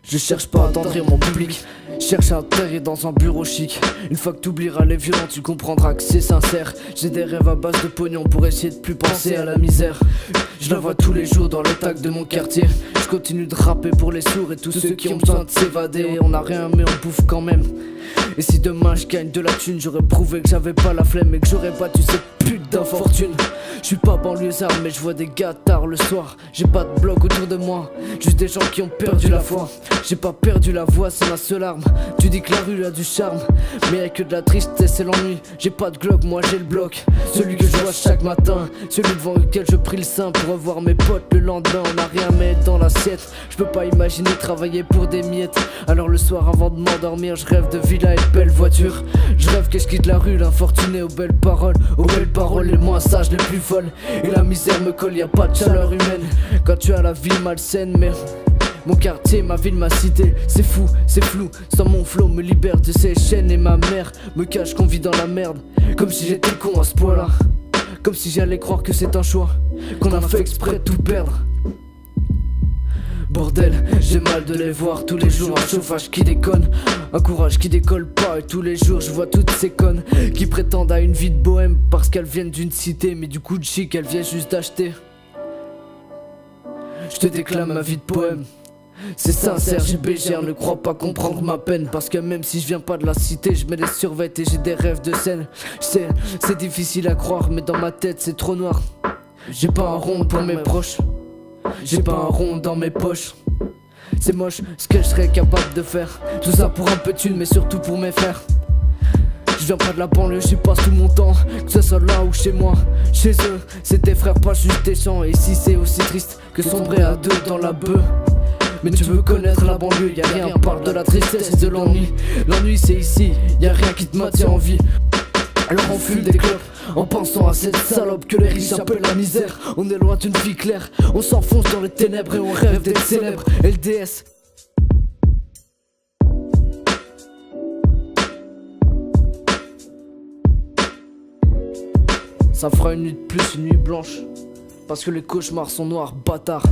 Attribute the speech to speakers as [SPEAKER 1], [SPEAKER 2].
[SPEAKER 1] Je cherche pas à attendrir mon public, cherche à atterrir dans un bureau chic. Une fois que t'oublieras les violents, tu comprendras que c'est sincère. J'ai des rêves à base de pognon pour essayer de plus penser à la misère. Je la vois tous les jours dans les tags de mon quartier. Je continue de rapper pour les sourds et tous ceux qui ont besoin de s'évader. On a rien mais on bouffe quand même. Et si demain je gagne de la thune, j'aurais prouvé que j'avais pas la flemme et que j'aurais battu cette pute d'infortune. Je suis pas banlieusard mais je vois des gars tard le soir. J'ai pas de bloc autour de moi, juste des gens qui ont perdu la foi. J'ai pas perdu la voix, c'est ma seule arme. Tu dis que la rue a du charme, mais y'a que de la tristesse et l'ennui. J'ai pas de glock, moi j'ai le bloc, celui que je vois chaque matin, celui devant lequel je prie le sein pour revoir mes potes le lendemain. On a rien à mettre dans l'assiette, je peux pas imaginer travailler pour des miettes. Alors le soir avant de m'endormir, je rêve de villa et de belles voitures. Je rêve que je quitte la rue, l'infortuné aux belles paroles les moins sages, les plus folles. Et la misère me colle, y a pas de chaleur humaine quand tu as la vie malsaine. Mais mon quartier, ma ville, ma cité, c'est fou, c'est flou. Sans mon flow me libère de ces chaînes. Et ma mère me cache qu'on vit dans la merde, comme si j'étais con à ce point là. Comme si j'allais croire que c'est un choix, qu'on a fait exprès de tout perdre. Bordel, j'ai mal de les voir tous les jours. Un chauffage qui déconne, un courage qui décolle pas. Et tous les jours je vois toutes ces connes qui prétendent à une vie de bohème parce qu'elles viennent d'une cité, mais du coup de chic elles viennent juste d'acheter. Je te déclame ma vie de poème, c'est sincère, j'ai bégère, ne crois pas comprendre ma peine. Parce que même si je viens pas de la cité, je mets des survêtements et j'ai des rêves de scène. C'est difficile à croire mais dans ma tête c'est trop noir. J'ai pas un rond pour mes proches, j'ai pas un rond dans mes poches. C'est moche ce que je serais capable de faire. Tout ça pour un peu de thune mais surtout pour mes frères. Je viens pas de la banlieue, j'y passe tout mon temps. Que ce soit là ou chez moi, chez eux, c'est des frères pas juste des gens. Et ici c'est aussi triste que sombrer à deux dans la bœuf. Mais tu veux connaître la banlieue, y'a rien, on parle de la tristesse et de l'ennui. L'ennui c'est ici, y'a rien qui te maintient en vie. Alors on fume des clopes en pensant à cette salope que les riches appellent la misère. On est loin d'une vie claire, on s'enfonce dans les ténèbres et on rêve d'être célèbre. LDS. Ça fera une nuit de plus, une nuit blanche, parce que les cauchemars sont noirs, bâtards.